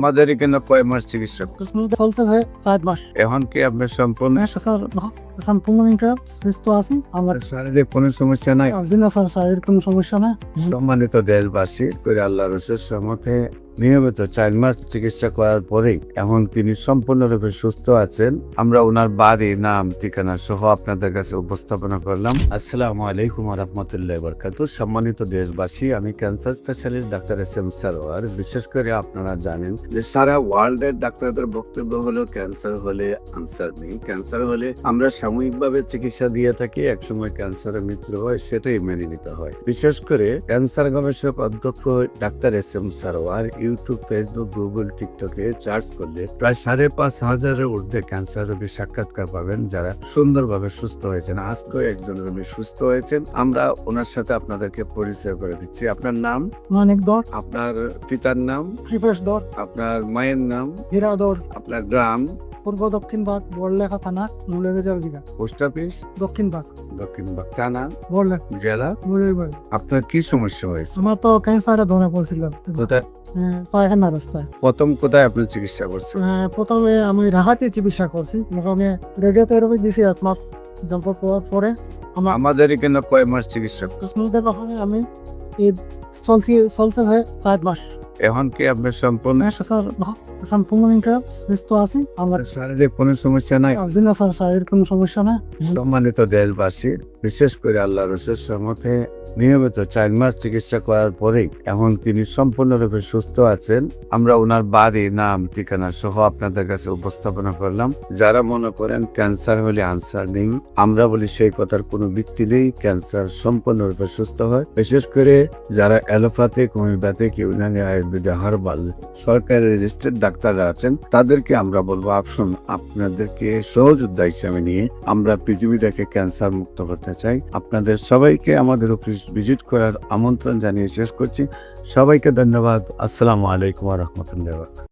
আমাদের এখানে কয় মাস চিকিৎসা চলছে ভাই 4 মাস। এখন কি আপনার সম্পূর্ণ স্যার সম্পূর্ণ সুস্থ আছি। আমার শারীরিক কোনো সমস্যা নাই? দিন স্যার শারীরিক কোনো সমস্যা না। সম্মানিত দেশবাসী, করে আল্লাহর সম্মতে নিয়মিত 4 মাস চিকিৎসা করার পরেই এখন তিনি সম্পূর্ণরূপে সুস্থ আছেন। আমরা ওনার বাড়ি, নাম, ঠিকানা সহ আপনাদের কাছে উপস্থাপনা করলাম। আসসালামু আলাইকুম ওয়া রাহমাতুল্লাহি ওয়া বারাকাতুহু। সম্মানিত দেশবাসী, আমি cancer specialist doctor SM. Sarwar. বিশেষ করে আপনারা জানেন যে সারা ওয়ার্ল্ডের ডাক্তারদের বক্তব্য হলো ক্যান্সার হলে আনসার নেই। ক্যান্সার হলে আমরা সাময়িকভাবে চিকিৎসা দিয়ে থাকি, একসময় ক্যান্সারের মৃত্যু হয়, সেটাই মেনে নিতে হয়। বিশেষ করে ক্যান্সার গবেষক অধ্যক্ষ doctor SM. Sarwar YouTube, Facebook, Google, টিকটকে সার্চ করলে প্রায় 5,500-এর ঊর্ধ্বে ক্যান্সার রোগীর সাক্ষাৎকার পাবেন যারা সুন্দরভাবে সুস্থ হয়েছেন। আজকেও একজন রোগী সুস্থ হয়েছেন। আমরা ওনার সাথে আপনাদেরকে পরিচয় করে দিচ্ছি। আপনার নাম? অনেক দর আপনার পিতার নাম? কৃপেশ দর, আপনার মায়ের নাম? হীরা দর, আপনার গ্রাম? পূর্ব দক্ষিণ ভাগ, বড়লেখা থানা, মুলেরবাজার জিলা। Post office? দক্ষিণ ভাগ, দক্ষিণ বাগ থানা, বড়লেখা, জেলা? মুলের বাড়ি। আপনার কি সমস্যা হয়েছে? আমার তো ক্যান্সারে ধরা পড়ছিল কোথায় পায়খানা রাস্তায়। প্রথম কোথায় আপনি চিকিৎসা করছেন? প্রথমে আমি ঢাকাতে চিকিৎসা করছি। আমি রেডিওথেরাপি দিয়েছি 1 মাস। তারপর পর পরে আমার আমাদের এখানে কয় মাস চিকিৎসা? কুসমাদের ওখানে আমি এই চলছে ভাই 4 মাস। এখন কি আপনার সম্পূর্ণ স্যার সম্পূর্ণ সুস্থ আছি। আমার শারীরিক কোনো সমস্যা নাই? দিন স্যার শারীরিক কোনো সমস্যা না। সম্মানিত দেশবাসী, বিশেষ করে আল্লাহর সম্মতে নিয়মিত 4 মাস চিকিৎসা করার পরেই এখন তিনি সম্পূর্ণরূপে সুস্থ আছেন। আমরা ওনার বাড়ি, নাম, ঠিকানা সহ আপনাদের কাছে উপস্থাপনা করলাম। যারা মনে করেন ক্যান্সার হলে আনসার নেই, আমরা বলি সেই কথার কোনো ভিত্তি নেই। ক্যান্সার সম্পূর্ণরূপে সুস্থ হয়। বিশেষ করে যারা allopathic, homeopathic, Unani, Ayurvedic, herbal সরকারি রেজিস্টার্ড ডাক্তাররা আছেন, তাদেরকে আমরা বলবো আসুন, আপনাদেরকে সহযোদ্ধা হিসেবে নিয়ে আমরা পৃথিবীটাকে ক্যান্সার মুক্ত করতে চাই। আপনাদের সবাইকে আমাদের অফিস ভিজিট করার আমন্ত্রণ জানিয়ে শেষ করছি। সবাইকে ধন্যবাদ। আসসালামু আলাইকুম ওয়া রাহমাতুল্লাহি ওয়া বারাকাতুহু।